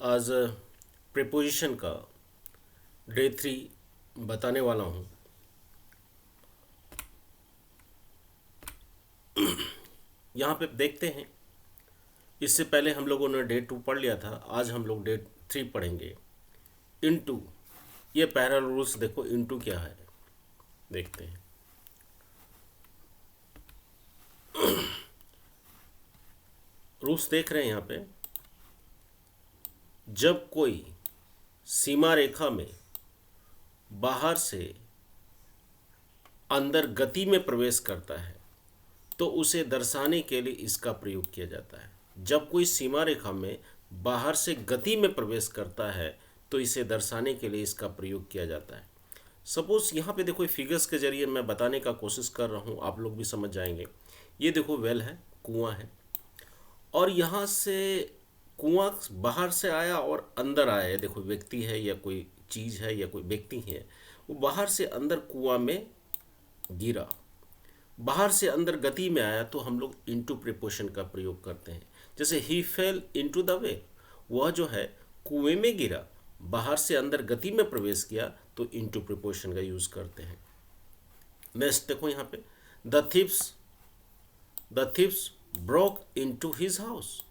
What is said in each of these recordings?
आज प्रीपोजिशन का डे 3 बताने वाला हूँ। यहाँ पे देखते हैं, इससे पहले हम लोगों ने डे 2 पढ़ लिया था। आज हम लोग डे 3 पढ़ेंगे। इनटू, ये पैरल रूल्स देखो, इनटू क्या है देखते हैं। रूल्स देख रहे हैं यहाँ पे। जब कोई सीमा रेखा में बाहर से अंदर गति में प्रवेश करता है तो उसे दर्शाने के लिए इसका प्रयोग किया जाता है। जब कोई सीमा रेखा में बाहर से गति में प्रवेश करता है तो इसे दर्शाने के लिए इसका प्रयोग किया जाता है। सपोज यहाँ पे देखो, फिगर्स के जरिए मैं बताने का कोशिश कर रहा हूँ, आप लोग भी समझ जाएंगे। ये देखो वेल है, कुआं है, और यहाँ से कुआं बाहर से आया और अंदर आया है। देखो व्यक्ति है या कोई चीज़ है या कोई व्यक्ति है, वो बाहर से अंदर कुआं में गिरा, बाहर से अंदर गति में आया तो हम लोग इनटू प्रीपोजिशन का प्रयोग करते हैं। जैसे ही फेल इनटू द वे, वह जो है कुएं में गिरा, बाहर से अंदर गति में प्रवेश किया तो इनटू प्रीपोजिशन का यूज करते हैं। नेक्स्ट देखो यहाँ पे, the thieves broke into his house.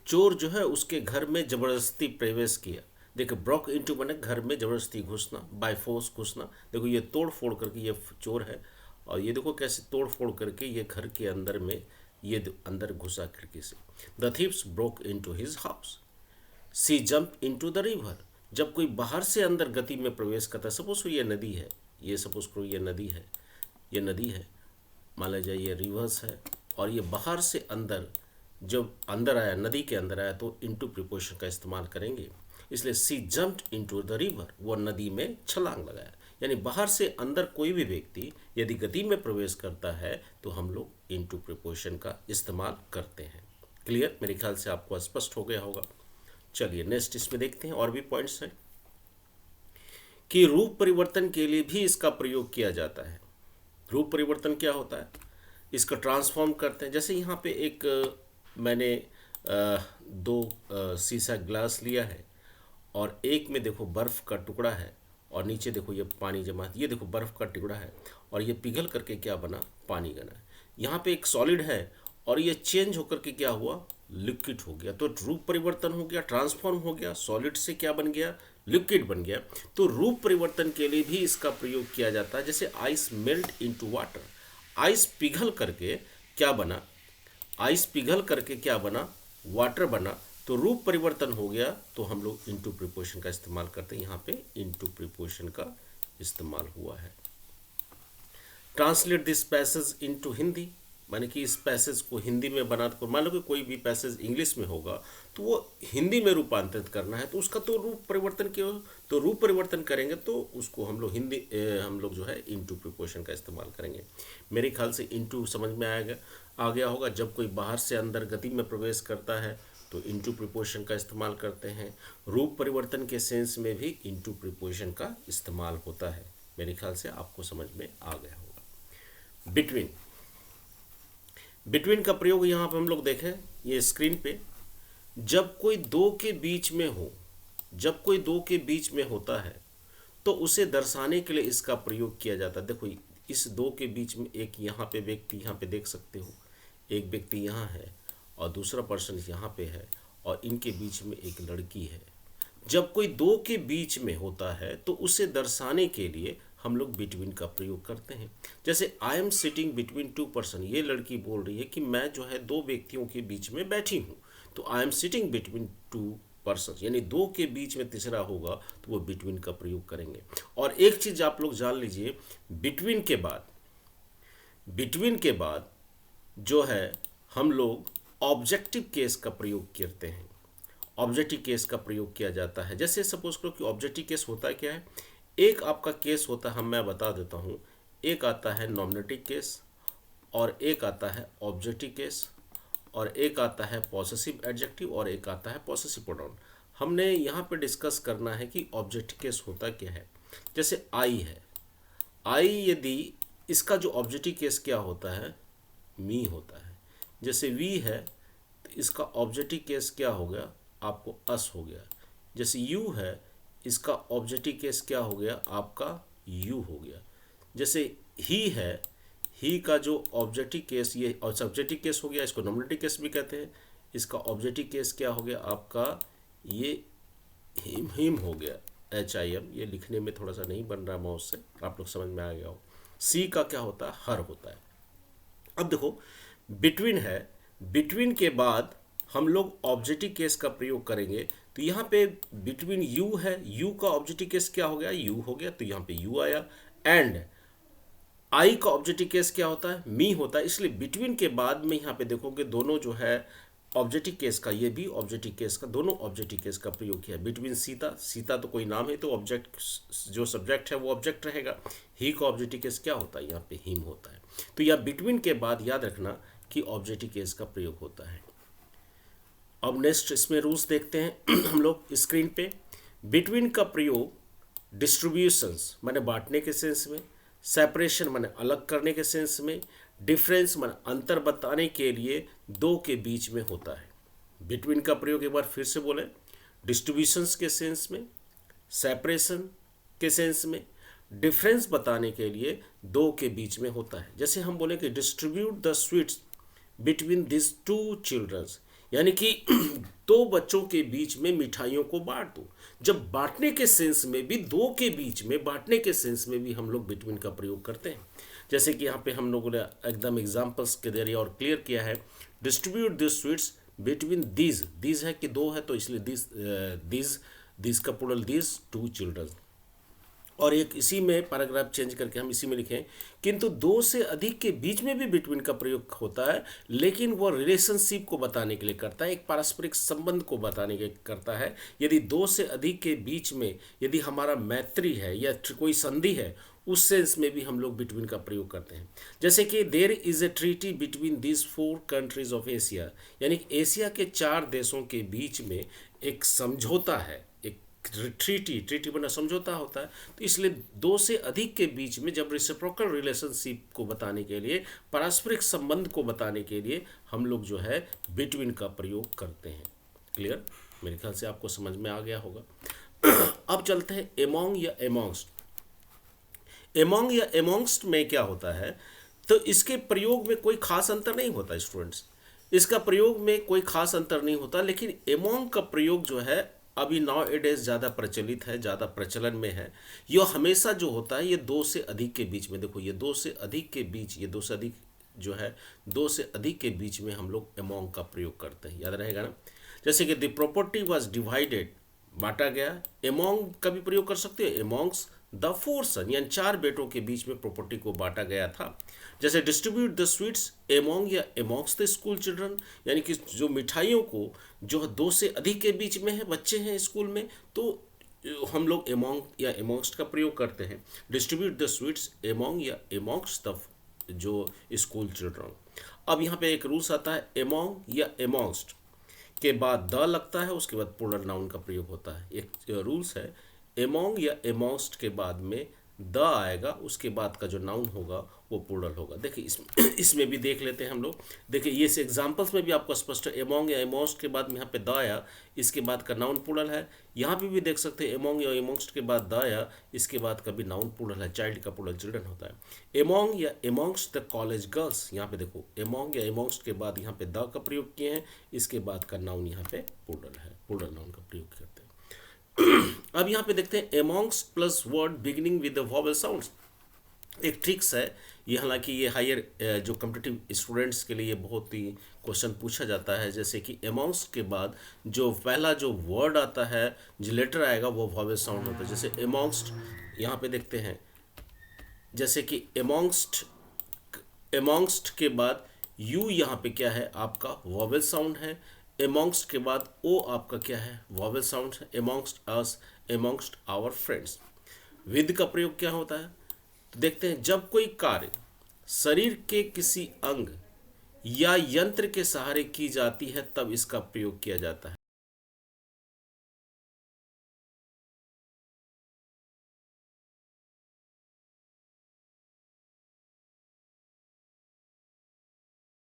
चोर जो है उसके घर में जबरदस्ती प्रवेश किया। देखो ब्रोक इनटू मैंने घर में जबरदस्ती घुसना, बाय फोर्स घुसना। देखो ये तोड़ फोड़ करके ये चोर है, और ये देखो कैसे तोड़ फोड़ करके ये घर के अंदर में ये अंदर घुसा खिड़की से। The thieves broke into his house. She jump into the river. जब कोई बाहर से अंदर गति में प्रवेश करता है, सपोज ये नदी है, ये सपोज करो ये नदी है, ये नदी है, मान लीजिए ये रिवर्स है, और ये बाहर से अंदर जब अंदर आया, नदी के अंदर आया, तो इनटू प्रीपोजिशन का इस्तेमाल करेंगे। इसलिए सी जंप्ड इनटू द रिवर, वो नदी में छलांग लगाया। यानी बाहर से अंदर कोई भी व्यक्ति यदि गति में प्रवेश करता है तो हम लोग इनटू प्रीपोजिशन का इस्तेमाल करते हैं। क्लियर? मेरे ख्याल से आपको स्पष्ट हो गया होगा। चलिए नेक्स्ट इसमें देखते हैं, और भी पॉइंट्स हैं कि रूप परिवर्तन के लिए भी इसका प्रयोग किया जाता है। रूप परिवर्तन क्या होता है? इसका ट्रांसफॉर्म करते हैं। जैसे यहाँ पे एक मैंने दो शीशा ग्लास लिया है, और एक में देखो बर्फ़ का टुकड़ा है, और नीचे देखो ये पानी जमा है। ये देखो बर्फ़ का टुकड़ा है, और ये पिघल करके क्या बना? पानी बना। यहाँ पे एक सॉलिड है, और ये चेंज होकर के क्या हुआ? लिक्विड हो गया। तो रूप परिवर्तन हो गया, ट्रांसफॉर्म हो गया, सॉलिड से क्या बन गया? लिक्विड बन गया। तो रूप परिवर्तन के लिए भी इसका प्रयोग किया जाता है। जैसे ice melt into water, ice पिघल करके क्या बना? आइस पिघल करके क्या बना? वाटर बना। तो रूप परिवर्तन हो गया, तो हम लोग इनटू प्रीपोजिशन का इस्तेमाल करते हैं। यहाँ पे इनटू प्रीपोजिशन का इस्तेमाल हुआ है। Translate this passage into Hindi, माने कि इस पैसेज को हिंदी में बना दो। मान लो कि कोई भी पैसेज इंग्लिश में होगा तो वो हिंदी में रूपांतरित करना है, तो उसका तो रूप परिवर्तन क्यों? तो रूप परिवर्तन करेंगे तो उसको हम लोग हम लोग जो है इनटू प्रीपोजिशन का इस्तेमाल करेंगे। मेरे ख्याल से इनटू समझ में आ गया होगा। जब कोई बाहर से अंदर गति में प्रवेश करता है तो इनटू प्रीपोजिशन का इस्तेमाल करते हैं। रूप परिवर्तन के सेंस में भी इनटू प्रीपोजिशन का इस्तेमाल होता है। मेरे ख्याल से आपको समझ में आ गया होगा। बिटवीन का प्रयोग यहाँ पे हम लोग देखें, ये स्क्रीन पे, जब कोई दो के बीच में हो, जब कोई दो के बीच में होता है तो उसे दर्शाने के लिए इसका प्रयोग किया जाता है। देखो इस दो के बीच में एक यहाँ पे व्यक्ति, यहाँ पे देख सकते हो, एक व्यक्ति यहाँ है और दूसरा पर्सन यहाँ पे है, और इनके बीच में एक लड़की है। जब कोई दो के बीच में होता है तो उसे दर्शाने के लिए हम लोग बिटवीन का प्रयोग करते हैं। जैसे I am sitting between two person, ये लड़की बोल रही है कि मैं जो है दो व्यक्तियों के बीच में बैठी हूँ, तो I am sitting between two person, यानी दो के बीच में तीसरा होगा तो वो बिटवीन का प्रयोग करेंगे। और एक चीज आप लोग जान लीजिए, बिटवीन के बाद जो है हम लोग ऑब्जेक्टिव केस का प्रयोग करते हैं। ऑब्जेक्टिव केस का प्रयोग किया जाता है। जैसे सपोज करो कि ऑब्जेक्टिव केस होता है क्या है? एक आपका केस होता है, मैं बता देता हूँ। एक आता है नॉमिनेटिव केस, और एक आता है ऑब्जेक्टिव केस, और एक आता है पॉसेसिव एडजेक्टिव, और एक आता है पॉसेसिव प्रोनाउन। हमने यहाँ पे डिस्कस करना है कि ऑब्जेक्टिव केस होता क्या है। जैसे आई है, आई यदि इसका जो ऑब्जेक्टिव केस क्या होता है? मी होता है। जैसे वी है तो इसका ऑब्जेक्टिव केस क्या हो गया? आपको अस हो गया। जैसे यू है, इसका ऑब्जेक्टिव केस क्या हो गया आपका यू हो गया। जैसे ही है, ही का जो ऑब्जेक्टिव केस ये और सब्जेक्टिव केस हो गया, इसको नॉमिनेटिव केस भी कहते हैं। इसका ऑब्जेक्टिव केस क्या हो गया आपका ये हिम हो गया, HIM। ये लिखने में थोड़ा सा नहीं बन रहा माउस से, आप लोग समझ में आ गया हो। सी का क्या होता है हर होता है। अब देखो बिटवीन है, बिटवीन के बाद हम लोग ऑब्जेक्टिव केस का प्रयोग करेंगे। तो यहाँ पे बिटवीन यू है, यू का ऑब्जेक्टिव केस क्या हो गया यू हो गया, तो यहाँ पे यू आया। एंड आई का ऑब्जेक्टिव केस क्या होता है मी होता है, इसलिए बिटवीन के बाद में यहाँ पे देखोगे दोनों जो है ऑब्जेक्टिव केस का, ये भी ऑब्जेक्टिव केस का, दोनों ऑब्जेक्टिव केस का प्रयोग किया। बिटवीन सीता, सीता तो कोई नाम है तो ऑब्जेक्ट जो सब्जेक्ट है वो ऑब्जेक्ट रहेगा। ही का ऑब्जेक्टिव केस क्या होता है यहाँ पे हिम होता है। तो यह बिटवीन के बाद याद रखना कि ऑब्जेक्टिव केस का प्रयोग होता है। अब नेक्स्ट इसमें रूल्स देखते हैं हम लोग स्क्रीन पे। बिटवीन का प्रयोग डिस्ट्रीब्यूशंस माने बांटने के सेंस में, सेपरेशन माने अलग करने के सेंस में, डिफरेंस माने अंतर बताने के लिए दो के बीच में होता है। बिटवीन का प्रयोग एक बार फिर से बोले, डिस्ट्रीब्यूशंस के सेंस में, सेपरेशन के सेंस में, डिफरेंस बताने के लिए दो के बीच में होता है। जैसे हम बोले कि distribute the sweets between this two childrens, यानी कि दो बच्चों के बीच में मिठाइयों को बांट दो। जब बांटने के सेंस में भी, दो के बीच में बांटने के सेंस में भी हम लोग बिटवीन का प्रयोग करते हैं। जैसे कि यहाँ पे हम लोगों ने एकदम एग्जाम्पल्स के जरिए और क्लियर किया है। Distribute this sweets between these, these है कि दो है तो इसलिए दिस का प्लूरल दीज टू चिल्ड्रन। और एक इसी में पैराग्राफ चेंज करके हम इसी में लिखें, किंतु दो से अधिक के बीच में भी बिटवीन का प्रयोग होता है, लेकिन वो रिलेशनशिप को बताने के लिए करता है, एक पारस्परिक संबंध को बताने के लिए करता है। यदि दो से अधिक के बीच में यदि हमारा मैत्री है या कोई संधि है, उस सेंस में भी हम लोग बिटवीन का प्रयोग करते हैं। जैसे कि there is a treaty between this 4 countries of Asia, यानी कि एशिया के 4 देशों के बीच में एक समझौता है, एक ट्रीटी, ट्रीटी बना समझौता होता है। तो इसलिए दो से अधिक के बीच में जब रेसिप्रोकल रिलेशनशिप को बताने के लिए, पारस्परिक संबंध को बताने के लिए हम लोग जो है बिटवीन का प्रयोग करते हैं। क्लियर? मेरे ख्याल से आपको समझ में आ गया होगा। अब चलते हैं एमोंग या एमोंग्स्ट। एमोंग या एमोंग्स्ट में क्या होता है, तो इसके प्रयोग में कोई खास अंतर नहीं होता स्टूडेंट्स, इसका प्रयोग में कोई खास अंतर नहीं होता। लेकिन एमोंग का प्रयोग जो है अभी नाउ ए डेज ज़्यादा प्रचलित है, ज़्यादा प्रचलन में है। यह हमेशा जो होता है ये दो से अधिक के बीच में, देखो ये दो से अधिक के बीच, ये दो से अधिक जो है दो से अधिक के बीच में हम लोग एमोंग का प्रयोग करते हैं, याद रहेगा ना। जैसे कि द प्रॉपर्टी वाज डिवाइडेड, बांटा गया, एमोंग का भी प्रयोग कर सकते हैं, एमोंग्स द 4 सन, यानी 4 बेटों के बीच में प्रॉपर्टी को बांटा गया था। जैसे डिस्ट्रीब्यूट द स्वीट्स एमोंग या एमोंग्स द स्कूल चिल्ड्रन, यानी कि जो मिठाइयों को जो दो से अधिक के बीच में है, बच्चे हैं स्कूल में, तो हम लोग एमोंग या एमोंग्स का प्रयोग करते हैं। डिस्ट्रीब्यूट द स्वीट्स एमोंग या एमोंग्स द जो स्कूल चिल्ड्रन। अब यहाँ पे एक रूल्स आता है, एमोंग या एमोंग्स्ट के बाद द लगता है, उसके बाद प्लूरल नाउन का प्रयोग होता है। एक रूल्स है, एमोंग या एमोंग्स्ट के बाद में द आएगा, उसके बाद का जो नाउन होगा वो प्लूरल होगा। देखिए इसमें भी देख लेते हैं हम लोग। देखिए ये एग्जांपल्स में भी आपको स्पष्ट है, एमोंग या एमोंग्स्ट के बाद में यहाँ पे द आया, इसके बाद का नाउन प्लूरल है। यहाँ पे भी देख सकते हैं एमोंग या एमोंग्स्ट के बाद द आया, इसके बाद का भी नाउन प्लूरल है, चाइल्ड का प्लूरल चिल्ड्रन होता है। एमोंग या एमोंग्स्ट द कॉलेज गर्ल्स, यहाँ पे देखो एमोंग या एमोंग्स्ट के बाद यहाँ पे द का प्रयोग किए हैं, इसके बाद का नाउन यहाँ पे प्लूरल है, प्लूरल नाउन का प्रयोग करते हैं। अब यहाँ पे देखते हैं amongst plus word beginning with the vowel sounds. एक ट्रिक्स है ये, हालांकि ये हायर जो कॉम्पिटिटिव स्टूडेंट्स के लिए बहुत ही क्वेश्चन पूछा जाता है। जैसे कि एमोंग्स के बाद जो पहला जो वर्ड आता है, जो लेटर आएगा वो वॉवेल साउंड होता है। जैसे एमोंग्स्ट यहाँ पे देखते हैं, जैसे कि एमोंग्स्ट के बाद यू यहाँ पे क्या है आपका वॉवेल साउंड है। एमोंग्स्ट के बाद ओ आपका क्या है वॉवेल साउंड है। एमोंग्स्ट अस, एमोंग्स्ट आवर फ्रेंड्स। विद का प्रयोग क्या होता है, तो देखते हैं, जब कोई कार्य शरीर के किसी अंग या यंत्र के सहारे की जाती है तब इसका प्रयोग किया जाता है।